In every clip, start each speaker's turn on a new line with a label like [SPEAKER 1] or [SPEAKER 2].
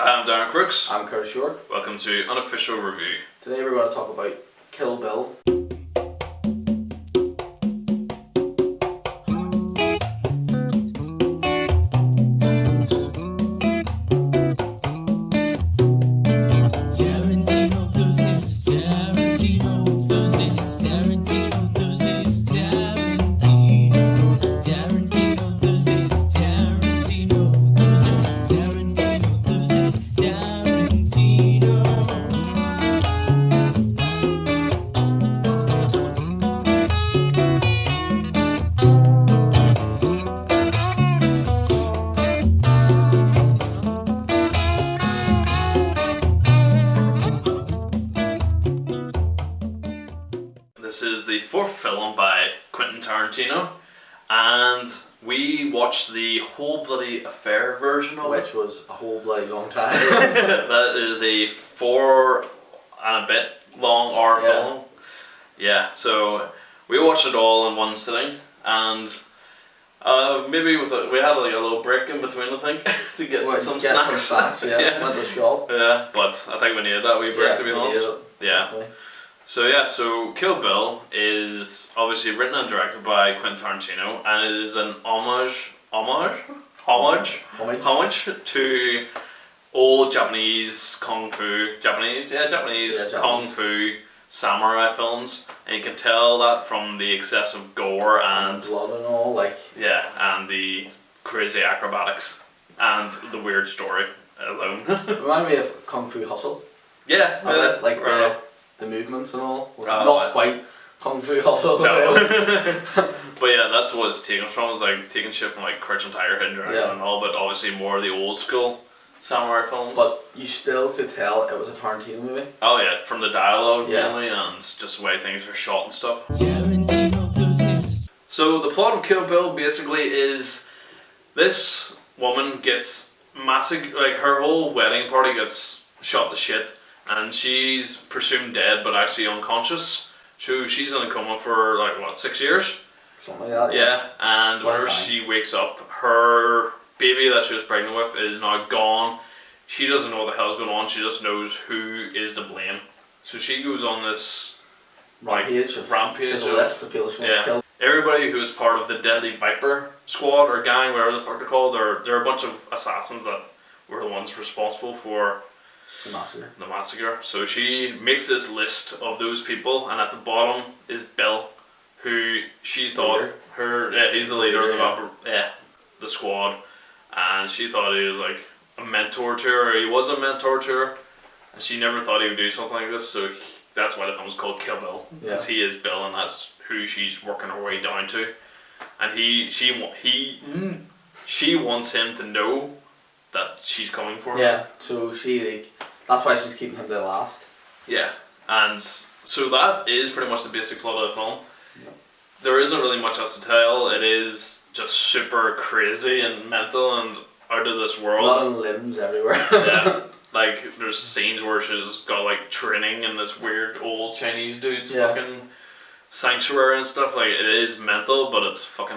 [SPEAKER 1] Hi, I'm Darren Crooks.
[SPEAKER 2] I'm Curtis York.
[SPEAKER 1] Welcome to Unofficial Review.
[SPEAKER 2] Today we're going to talk about Kill Bill.
[SPEAKER 3] Tarantino Thursdays, Tarantino Thursdays, Tarantino Thursdays, Tarantino. Tarantino Thursdays, Tarantino Thursdays, Tarantino Thursdays, Tarantino.
[SPEAKER 1] This is the fourth film by Quentin Tarantino, and we watched the whole bloody affair version of it.
[SPEAKER 2] Which was a whole bloody long time.
[SPEAKER 1] That is a 4 and a bit long hour film. Yeah, so we watched it all in one sitting, and maybe we had like a little break in between, I think, to get some snacks.
[SPEAKER 2] Yeah. Went to the shop.
[SPEAKER 1] Yeah, but I think we needed that wee break, to be honest. Yeah.
[SPEAKER 2] Definitely.
[SPEAKER 1] So Kill Bill is obviously written and directed by Quentin Tarantino, and it is an homage to old Japanese kung fu kung fu samurai films, and you can tell that from the excessive gore and
[SPEAKER 2] blood and all, like.
[SPEAKER 1] Yeah, and the crazy acrobatics and the weird story alone.
[SPEAKER 2] Remind me of Kung Fu Hustle.
[SPEAKER 1] Yeah,
[SPEAKER 2] Like
[SPEAKER 1] right.
[SPEAKER 2] the movements and all. Was
[SPEAKER 1] Right.
[SPEAKER 2] not quite Kung Fu Hustle.
[SPEAKER 1] No. But yeah, that's what it's taken from. It's like taking shit from like Crouching Tiger, Hidden Dragon and all, but obviously more of the old school samurai films.
[SPEAKER 2] But you still could tell it was a Tarantino movie.
[SPEAKER 1] Oh yeah, from the dialogue
[SPEAKER 2] Yeah.
[SPEAKER 1] mainly, and just the way things are shot and stuff.
[SPEAKER 3] Tarantino Thursdays.
[SPEAKER 1] So the plot of Kill Bill basically is this woman gets massive, like her whole wedding party gets shot to shit, and she's presumed dead but actually unconscious. So she's in a coma for like what, 6 years?
[SPEAKER 2] Something like that.
[SPEAKER 1] Yeah, and
[SPEAKER 2] Long
[SPEAKER 1] whenever
[SPEAKER 2] time.
[SPEAKER 1] she wakes up, her baby that she was pregnant with is now gone. She doesn't know what the hell's going on, she just knows who is to blame. So she goes on this
[SPEAKER 2] Rampage.
[SPEAKER 1] She's
[SPEAKER 2] She's a list of people she wants to kill.
[SPEAKER 1] everybody who is part of the Deadly Viper Squad or gang, whatever the fuck they're called, they're a bunch of assassins that were the ones responsible for
[SPEAKER 2] The massacre.
[SPEAKER 1] the massacre. So she makes this list of those people, and at the bottom is Bill, who she thought he's the leader of the squad, and she thought he was like a mentor to her. He was a mentor to her, and she never thought he would do something like this. So that's why the film is called Kill Bill, because he is Bill, and that's who she's working her way down to. And she wants him to know that she's coming for him.
[SPEAKER 2] Yeah, so that's why she's keeping him to the last.
[SPEAKER 1] Yeah, and so that is pretty much the basic plot of the film.
[SPEAKER 2] Yeah.
[SPEAKER 1] There isn't really much else to tell. It is just super crazy and mental and out of this world.
[SPEAKER 2] Blood and limbs everywhere.
[SPEAKER 1] Yeah, like there's scenes where she's got like training in this weird old Chinese dude's fucking sanctuary and stuff. Like it is mental, but it's fun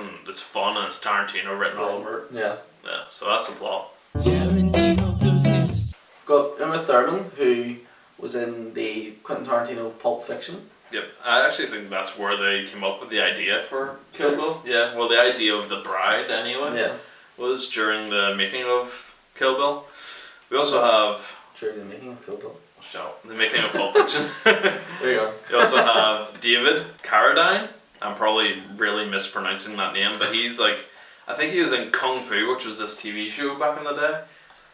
[SPEAKER 1] and it's Tarantino written all over it.
[SPEAKER 2] Yeah.
[SPEAKER 1] Yeah, so that's the plot.
[SPEAKER 3] Tarantino Thursdays.
[SPEAKER 2] Got Uma Thurman, who was in the Quentin Tarantino Pulp Fiction.
[SPEAKER 1] Yep, I actually think that's where they came up with the idea for Kill Bill. Yeah, well, the idea of the bride anyway.
[SPEAKER 2] Yeah.
[SPEAKER 1] Was during the making of Kill Bill. We also have
[SPEAKER 2] During the making of Kill Bill.
[SPEAKER 1] the making of Pulp Fiction.
[SPEAKER 2] There you go.
[SPEAKER 1] We also have David Carradine. I'm probably really mispronouncing that name, but he's like, I think he was in Kung Fu, which was this TV show back in the day,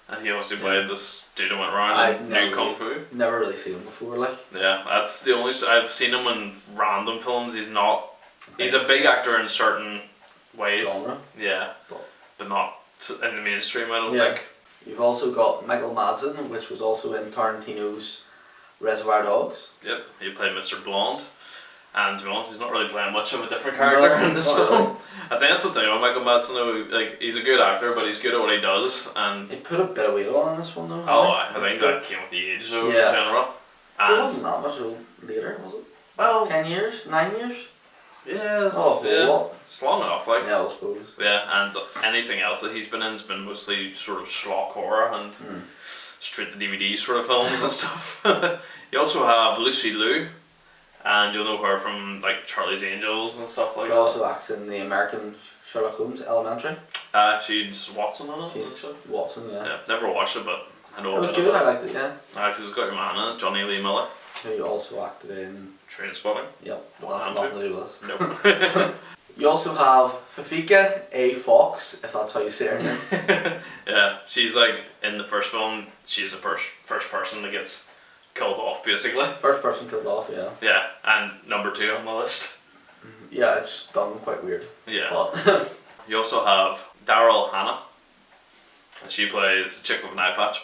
[SPEAKER 1] and he obviously played this dude who went around and knew Kung Fu.
[SPEAKER 2] Never really seen him before, like.
[SPEAKER 1] Yeah, that's the only. I've seen him in random films. He's a big actor in certain ways.
[SPEAKER 2] Genre.
[SPEAKER 1] Yeah, but not in the mainstream, I don't think.
[SPEAKER 2] You've also got Michael Madsen, which was also in Tarantino's Reservoir Dogs.
[SPEAKER 1] Yep, he played Mr. Blonde, and to be honest, he's not really playing much of a different character in this film. I think that's the thing about Michael Madsen, though. Like, he's a good actor, but he's good at what he does, and
[SPEAKER 2] he put a bit of weight on in this one, though.
[SPEAKER 1] I think that came with the age, though, in general.
[SPEAKER 2] And it wasn't that much later, was it?
[SPEAKER 1] Well,
[SPEAKER 2] 10 years? 9 years?
[SPEAKER 1] Yes.
[SPEAKER 2] Oh,
[SPEAKER 1] yeah.
[SPEAKER 2] what?
[SPEAKER 1] It's long enough, like.
[SPEAKER 2] Yeah, I suppose.
[SPEAKER 1] Yeah, and anything else that he's been in has been mostly sort of schlock horror, and straight to DVD sort of films and stuff. You also have Lucy Liu, and you'll know her from like Charlie's Angels and stuff like
[SPEAKER 2] She
[SPEAKER 1] that.
[SPEAKER 2] also acts in the American Sherlock Holmes Elementary.
[SPEAKER 1] She's Watson on it.
[SPEAKER 2] She's
[SPEAKER 1] isn't she?
[SPEAKER 2] Watson, yeah.
[SPEAKER 1] Yeah, never watched it, but I know
[SPEAKER 2] It
[SPEAKER 1] a
[SPEAKER 2] was
[SPEAKER 1] bit
[SPEAKER 2] good,
[SPEAKER 1] about
[SPEAKER 2] I liked it, yeah.
[SPEAKER 1] because it's got your man in it, Johnny Lee Miller.
[SPEAKER 2] Who also acted in...
[SPEAKER 1] Trainspotting.
[SPEAKER 2] Yep, but
[SPEAKER 1] One
[SPEAKER 2] that's
[SPEAKER 1] and
[SPEAKER 2] nothing
[SPEAKER 1] two.
[SPEAKER 2] to do with us.
[SPEAKER 1] Nope.
[SPEAKER 2] You also have Fafika A. Fox, if that's how you say her name.
[SPEAKER 1] Yeah, she's like in the first film. She's the first person that gets killed off, basically.
[SPEAKER 2] First person killed off, yeah.
[SPEAKER 1] Yeah, and number 2 on the list.
[SPEAKER 2] Yeah, it's done quite weird.
[SPEAKER 1] Yeah.
[SPEAKER 2] But
[SPEAKER 1] You also have Daryl Hannah, and she plays the chick with an eye patch,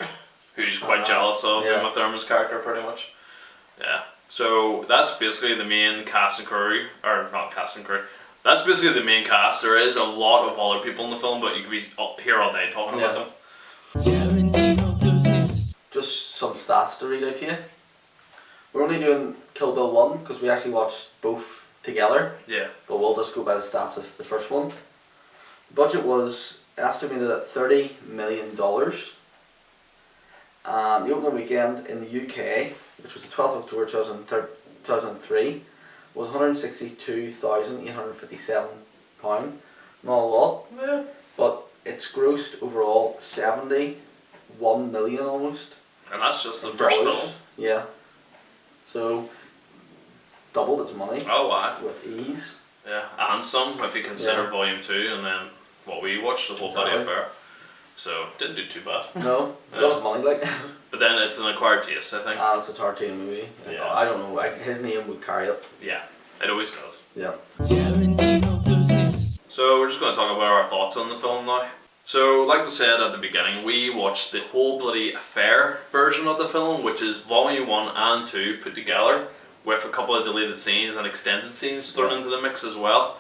[SPEAKER 1] who's quite jealous of
[SPEAKER 2] yeah.
[SPEAKER 1] Uma Thurman's character, pretty much. Yeah. So that's basically the main cast and crew, or not cast and crew. That's basically the main cast. There is a lot of other people in the film, but you could be here all day talking about them.
[SPEAKER 3] Tarantino does this.
[SPEAKER 2] just some stats to read out to you. We're only doing Kill Bill 1 because we actually watched both together,
[SPEAKER 1] Yeah.
[SPEAKER 2] but we'll just go by the stats of the first one. The budget was estimated at $30 million. And the opening weekend in the UK, which was the 12th of October 2003, was £162,857. Not a lot,
[SPEAKER 1] Yeah.
[SPEAKER 2] but it's grossed overall 71 million almost.
[SPEAKER 1] And that's just the first
[SPEAKER 2] dollars.
[SPEAKER 1] film.
[SPEAKER 2] Yeah. So doubled its money
[SPEAKER 1] Oh wow.
[SPEAKER 2] with ease.
[SPEAKER 1] Yeah, and some if you consider
[SPEAKER 2] Yeah.
[SPEAKER 1] Volume 2 and then what we watched, the whole bloody
[SPEAKER 2] Exactly.
[SPEAKER 1] affair. So didn't do too bad.
[SPEAKER 2] No,
[SPEAKER 1] Yeah.
[SPEAKER 2] got his money like.
[SPEAKER 1] But then it's an acquired taste, I think.
[SPEAKER 2] It's a Tarantino movie.
[SPEAKER 1] Yeah.
[SPEAKER 2] I don't know. Like, his name would carry it.
[SPEAKER 1] Yeah, it always does.
[SPEAKER 2] Yeah.
[SPEAKER 3] Tarantino does this.
[SPEAKER 1] So we're just going to talk about our thoughts on the film now. So like we said at the beginning, we watched the whole bloody affair version of the film, which is Volume 1 and 2 put together with a couple of deleted scenes and extended scenes thrown into the mix as well.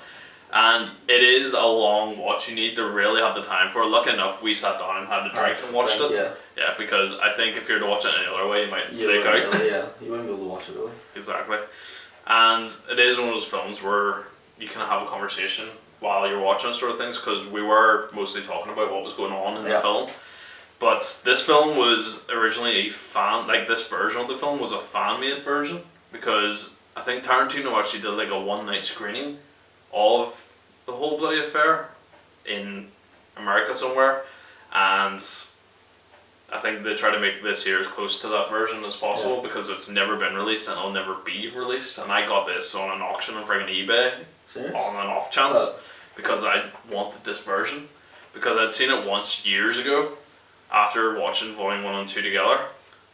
[SPEAKER 1] And it is a long watch. You need to really have the time for it. Lucky enough, we sat down and had a drink and watched it.
[SPEAKER 2] Yeah.
[SPEAKER 1] Yeah, because I think if you were to watch it any other way, you might
[SPEAKER 2] You
[SPEAKER 1] flake out.
[SPEAKER 2] wouldn't really, yeah. You wouldn't be able to watch it really.
[SPEAKER 1] Exactly. And it is one of those films where you can have a conversation while you're watching sort of things, because we were mostly talking about what was going on in the film. But this film was originally this version of the film was a fan-made version, because I think Tarantino actually did like a one-night screening of the whole bloody affair in America somewhere, and I think they try to make this here as close to that version as possible because it's never been released and it'll never be released. And I got this on an auction on friggin' eBay.
[SPEAKER 2] Serious?
[SPEAKER 1] On an off chance because I wanted this version, because I'd seen it once years ago after watching Volume 1 and 2 together,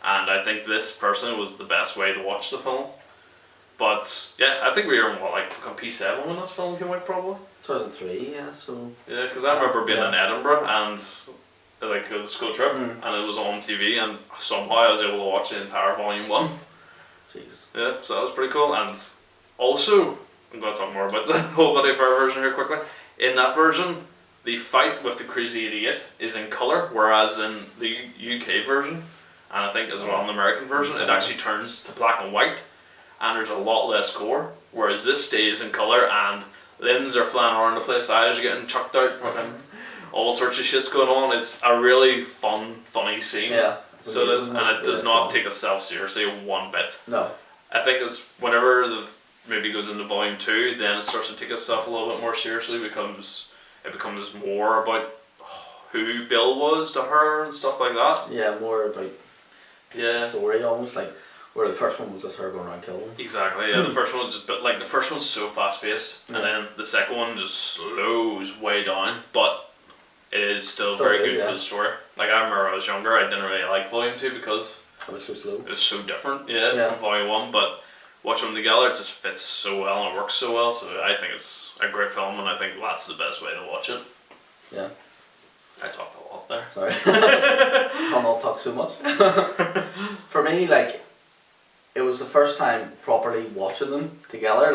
[SPEAKER 1] and I think this personally was the best way to watch the film. But yeah, I think we were in fucking P7 when this film came out, probably.
[SPEAKER 2] 2003, yeah. So.
[SPEAKER 1] Yeah, because I remember being in Edinburgh and like a school trip,
[SPEAKER 2] Mm.
[SPEAKER 1] and it was on TV, and somehow I was able to watch the entire Volume 1.
[SPEAKER 2] Jesus.
[SPEAKER 1] Yeah, so that was pretty cool. And also, I'm going to talk more about the whole Bloody Fair version here quickly. In that version, the fight with the Crazy Idiot is in colour, whereas in the UK version, and I think as well in the American version, it actually turns to black and white, and there's a lot less gore, whereas this stays in colour and limbs are flying around the place, eyes are getting chucked out, fucking all sorts of shit's going on. It's a really funny scene.
[SPEAKER 2] Yeah.
[SPEAKER 1] So this, and it does not take itself seriously one bit.
[SPEAKER 2] No.
[SPEAKER 1] I think it's whenever the movie goes into Volume 2, then it starts to take itself a little bit more seriously, because it becomes more about who Bill was to her and stuff like that.
[SPEAKER 2] Yeah, more about
[SPEAKER 1] Yeah.
[SPEAKER 2] story almost, like where the first one was just her going around killing him.
[SPEAKER 1] Exactly, yeah. The first one was just, but like the first one's so fast paced, and then the second one just slows way down, but it is still very good for the story. Like I remember when I was younger, I didn't really like Volume 2 because
[SPEAKER 2] It was so slow.
[SPEAKER 1] it was so different, from Volume 1, but watching them together, it just fits so well and it works so well, so I think it's a great film, and I think that's the best way to watch it.
[SPEAKER 2] Yeah.
[SPEAKER 1] I talked a lot there.
[SPEAKER 2] Sorry. I'll not talk so much. For me, like, it was the first time properly watching them together.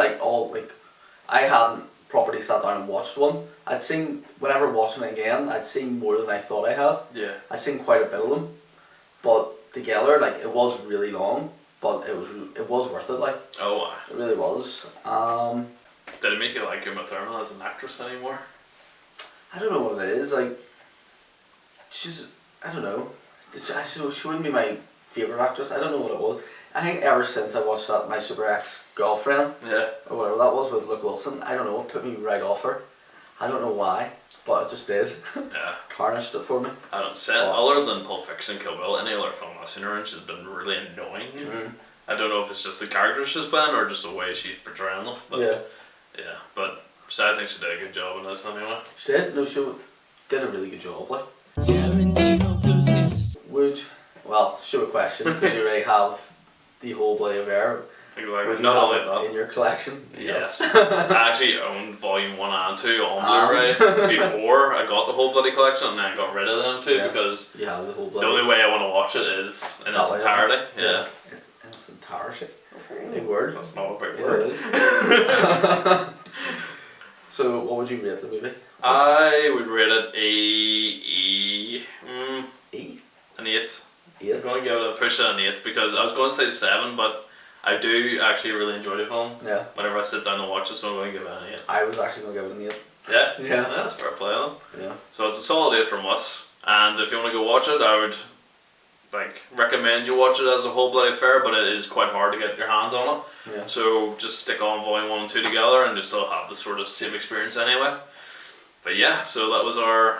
[SPEAKER 2] I hadn't properly sat down and watched one. I'd seen, whenever watching it again, I'd seen more than I thought I had.
[SPEAKER 1] Yeah.
[SPEAKER 2] I'd seen quite a bit of them. But together, like, it was really long, but it was worth it, like.
[SPEAKER 1] Oh, wow.
[SPEAKER 2] It really was.
[SPEAKER 1] Did it make you like Uma Thurman as an actress anymore?
[SPEAKER 2] I don't know what it is, like, I don't know. She wouldn't be my favourite actress. I don't know what it was. I think ever since I watched that My Super Ex-Girlfriend,
[SPEAKER 1] Yeah.
[SPEAKER 2] or whatever that was with Luke Wilson, I don't know, it put me right off her. I don't know why, but it just did.
[SPEAKER 1] Yeah.
[SPEAKER 2] Tarnished it for me.
[SPEAKER 1] I don't say other than Pulp Fiction, Kill Bill, any other film I've seen her in, she's been really annoying.
[SPEAKER 2] Mm.
[SPEAKER 1] I don't know if it's just the characters she's playing or just the way she's portraying them. But
[SPEAKER 2] Yeah.
[SPEAKER 1] Yeah, but I think she did a good job in this anyway.
[SPEAKER 2] She did? No, she did a really good job, like.
[SPEAKER 3] Tarantino does this.
[SPEAKER 2] Well, stupid question, because you already have the whole bloody affair.
[SPEAKER 1] Exactly.
[SPEAKER 2] Would you
[SPEAKER 1] Not
[SPEAKER 2] have
[SPEAKER 1] only
[SPEAKER 2] it
[SPEAKER 1] that.
[SPEAKER 2] in your collection?
[SPEAKER 1] Yes. I actually owned volume 1 and 2 on Blu-ray before I got the whole bloody collection, and then I got rid of them too because
[SPEAKER 2] You have the whole
[SPEAKER 1] the
[SPEAKER 2] bloody...
[SPEAKER 1] only way I want to watch it is in
[SPEAKER 2] That
[SPEAKER 1] its
[SPEAKER 2] way,
[SPEAKER 1] entirety. Yeah.
[SPEAKER 2] It's in its entirety. Big word.
[SPEAKER 1] That's not a big
[SPEAKER 2] Yeah,
[SPEAKER 1] word.
[SPEAKER 2] it is. So, what would you rate the movie?
[SPEAKER 1] I would rate it an 8. I'm
[SPEAKER 2] 8?
[SPEAKER 1] going to give it a push at an 8 because I was going to say 7, but I do actually really enjoy the film.
[SPEAKER 2] Yeah.
[SPEAKER 1] Whenever I sit down and watch it, so I'm going to give it an 8.
[SPEAKER 2] I was actually going to give it an 8.
[SPEAKER 1] Yeah?
[SPEAKER 2] Yeah.
[SPEAKER 1] That's fair play then.
[SPEAKER 2] Yeah.
[SPEAKER 1] So it's a solid 8 from us, and if you want to go watch it, I would recommend you watch it as a whole bloody affair, but it is quite hard to get your hands on it.
[SPEAKER 2] Yeah.
[SPEAKER 1] So just stick on volume 1 and 2 together and just still have the sort of same experience anyway. But yeah, so that was our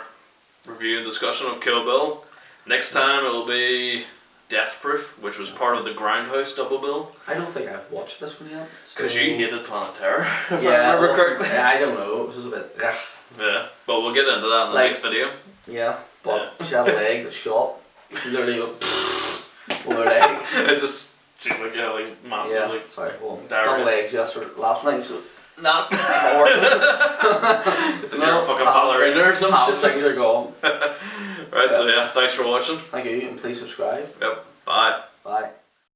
[SPEAKER 1] review and discussion of Kill Bill. Next time it will be Death Proof, which was part of the Grindhouse double bill.
[SPEAKER 2] I don't think I've watched this one yet.
[SPEAKER 1] Because you hated Planet Terror, if
[SPEAKER 2] Yeah,
[SPEAKER 1] I remember correctly.
[SPEAKER 2] yeah, I don't know. It was just a bit...
[SPEAKER 1] Yeah, but we'll get into that in the next video.
[SPEAKER 2] Yeah, but she had a leg that shot. She literally went with her leg.
[SPEAKER 1] It just seemed like you had like massive
[SPEAKER 2] Yeah,
[SPEAKER 1] like
[SPEAKER 2] sorry. Well,
[SPEAKER 1] diarrhea.
[SPEAKER 2] done legs last night, so... Nah, not working.
[SPEAKER 1] You're a fucking ballerina or some shit.
[SPEAKER 2] Hamstrings are gone.
[SPEAKER 1] Right, so yeah, thanks for watching.
[SPEAKER 2] Thank you, and please subscribe.
[SPEAKER 1] Yep, bye.